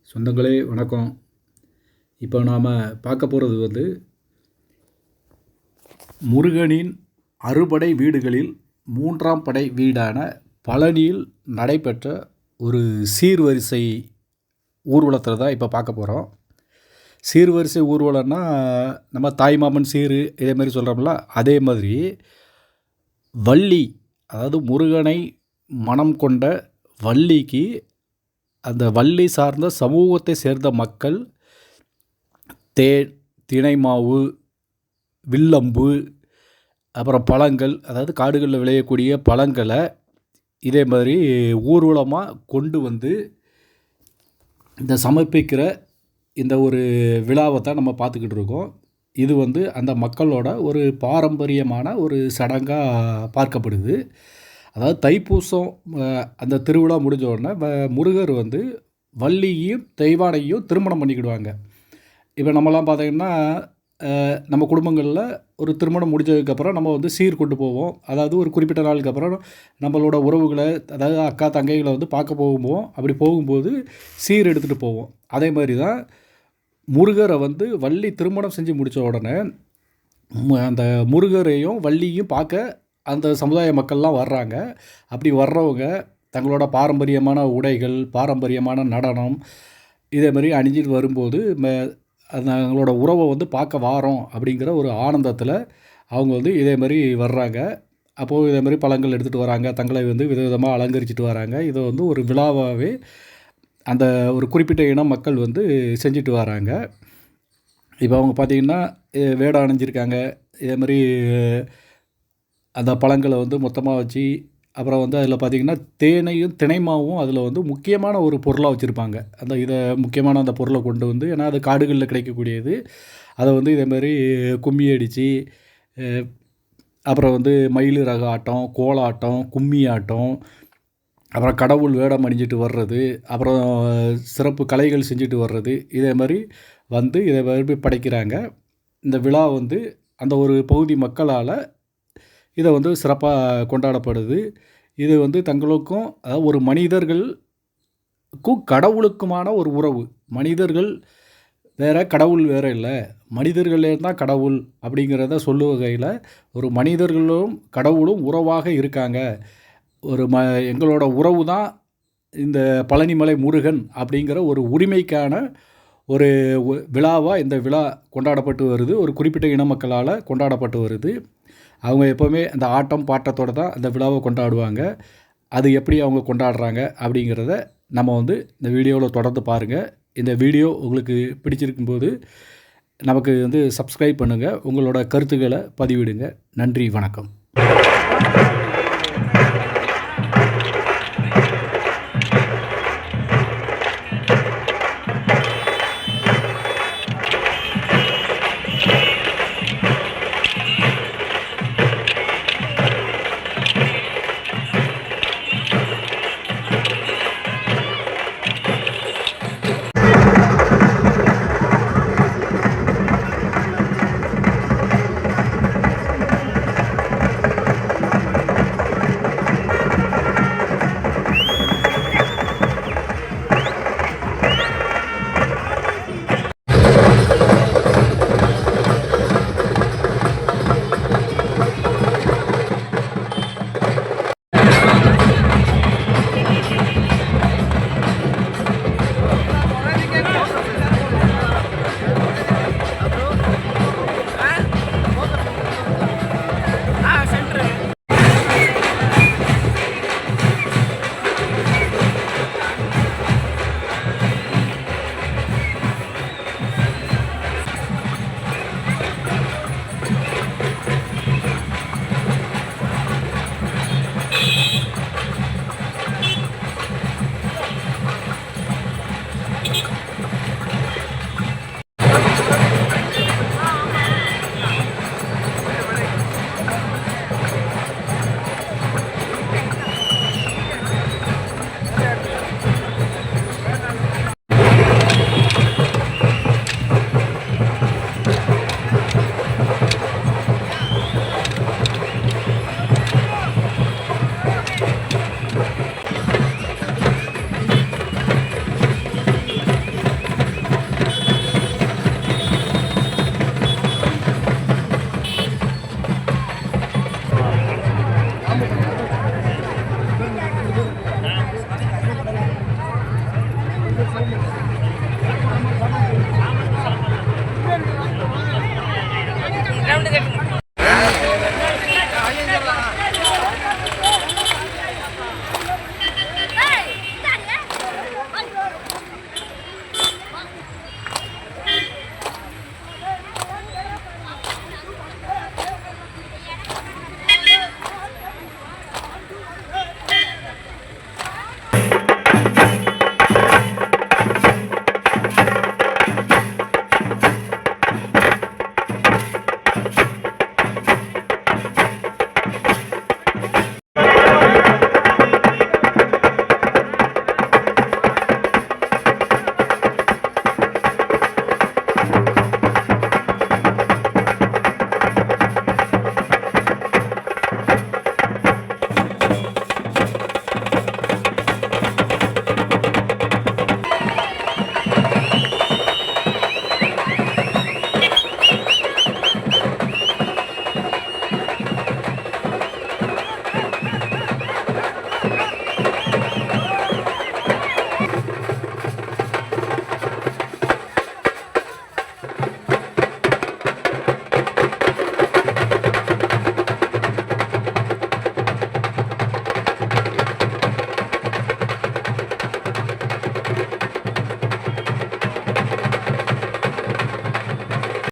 சொந்தங்களே வணக்கம். இப்போ நாம் பார்க்க போகிறது முருகனின் அறுபடை வீடுகளில் 3ஆம் படை வீடான பழனியில் நடைபெற்ற ஒரு சீர்வரிசை ஊர்வலத்தில் தான் இப்போ பார்க்க போகிறோம். சீர்வரிசை ஊர்வலம்னா நம்ம தாய்மாமன் சீர் இதேமாதிரி சொல்கிறோம்ல, அதே மாதிரி வள்ளி, அதாவது முருகனை மனம் கொண்ட வள்ளிக்கு அந்த வள்ளி சார்ந்த சமூகத்தை சேர்ந்த மக்கள் தேன், தினைமாவு, வில்லம்பு, அப்புறம் பழங்கள், அதாவது காடுகளில் விளையக்கூடிய பழங்களை இதே மாதிரி ஊர்வலமாக கொண்டு வந்து இந்த சமர்ப்பிக்கிற இந்த ஒரு விழாவை தான் நம்ம பார்த்துக்கிட்டு இருக்கோம். இது அந்த மக்களோட ஒரு பாரம்பரியமான ஒரு சடங்காக பார்க்கப்படுது. அதாவது தைப்பூசம் அந்த திருவிழா முடிஞ்ச உடனே முருகர் வள்ளியையும் தெய்வானையும் திருமணம் பண்ணிக்கிடுவாங்க. இப்போ நம்மலாம் பார்த்திங்கன்னா நம்ம குடும்பங்களில் ஒரு திருமணம் முடிஞ்சதுக்கப்புறம் நம்ம சீர் கொண்டு போவோம். அதாவது ஒரு குறிப்பிட்ட நாளுக்கு அப்புறம் நம்மளோட உறவுகளை, அதாவது அக்கா தங்கைகளை பார்க்க அப்படி போகும்போது சீர் எடுத்துகிட்டு போவோம். அதே மாதிரி தான் முருகரை வள்ளி திருமணம் செஞ்சு முடித்த உடனே அந்த முருகரையும் வள்ளியும் பார்க்க அந்த சமுதாய மக்கள்லாம் வர்றாங்க. அப்படி வர்றவங்க தங்களோட பாரம்பரியமான உடைகள், பாரம்பரியமான நடனம் இதே மாதிரி அணிஞ்சிட்டு வரும்போது அவங்களோட உறவை பார்க்க வாரோம் அப்படிங்கிற ஒரு ஆனந்தத்தில் அவங்க இதே மாதிரி வர்றாங்க. அப்போது இதே மாதிரி பழங்கள் எடுத்துகிட்டு வராங்க, தங்களை விதவிதமாக அலங்கரிச்சிட்டு வராங்க. இதை ஒரு விழாவாகவே அந்த ஒரு குறிப்பிட்ட இன மக்கள் செஞ்சுட்டு வராங்க. இப்போ அவங்க பார்த்திங்கன்னா வேடம் அணிஞ்சிருக்காங்க. இதே மாதிரி அந்த பழங்களை மொத்தமாக வச்சு, அப்புறம் அதில் பார்த்திங்கன்னா தேனையும் தினைமாவும் அதில் முக்கியமான ஒரு பொருளாக வச்சுருப்பாங்க. இதை முக்கியமான அந்த பொருளை கொண்டு ஏன்னா அது காடுகளில் கிடைக்கக்கூடியது. அதை இதேமாதிரி கும்மி அடித்து, அப்புறம் மயில் ரக ஆட்டம், கோலாட்டம், கும்மி ஆட்டம், அப்புறம் கடவுள் வேடம் அணிஞ்சிட்டு வர்றது, அப்புறம் சிறப்பு கலைகள் செஞ்சுட்டு வர்றது, இதே மாதிரி இதை மாதிரி படைக்கிறாங்க. இந்த விழா அந்த ஒரு பகுதி மக்களால் இதை சிறப்பாக கொண்டாடப்படுது. இது தங்களுக்கும், அதாவது ஒரு மனிதர்களுக்கும் கடவுளுக்குமான ஒரு உறவு. மனிதர்கள் வேறு, கடவுள் வேறு இல்லை, மனிதர்களே தான் கடவுள் அப்படிங்கிறத சொல்லும் வகையில் ஒரு மனிதர்களும் கடவுளும் உறவாக இருக்காங்க. எங்களோட உறவு தான் இந்த பழனிமலை முருகன் அப்படிங்கிற ஒரு உரிமைக்கான ஒரு விழாவாக இந்த விழா கொண்டாடப்பட்டு வருது. ஒரு குறிப்பிட்ட இன மக்களால் கொண்டாடப்பட்டு வருது. அவங்க எப்போவுமே அந்த ஆட்டம் பாட்டத்தோடு தான் அந்த விழாவை கொண்டாடுவாங்க. அது எப்படி அவங்க கொண்டாடுறாங்க அப்படிங்கிறத நம்ம இந்த வீடியோவில் தொடர்ந்து பாருங்கள். இந்த வீடியோ உங்களுக்கு பிடிச்சிருக்கும்போது நமக்கு சப்ஸ்கிரைப் பண்ணுங்கள். உங்களோட கருத்துக்களை பதிவிடுங்க. நன்றி, வணக்கம். ரவுண்டு கட்டுங்க.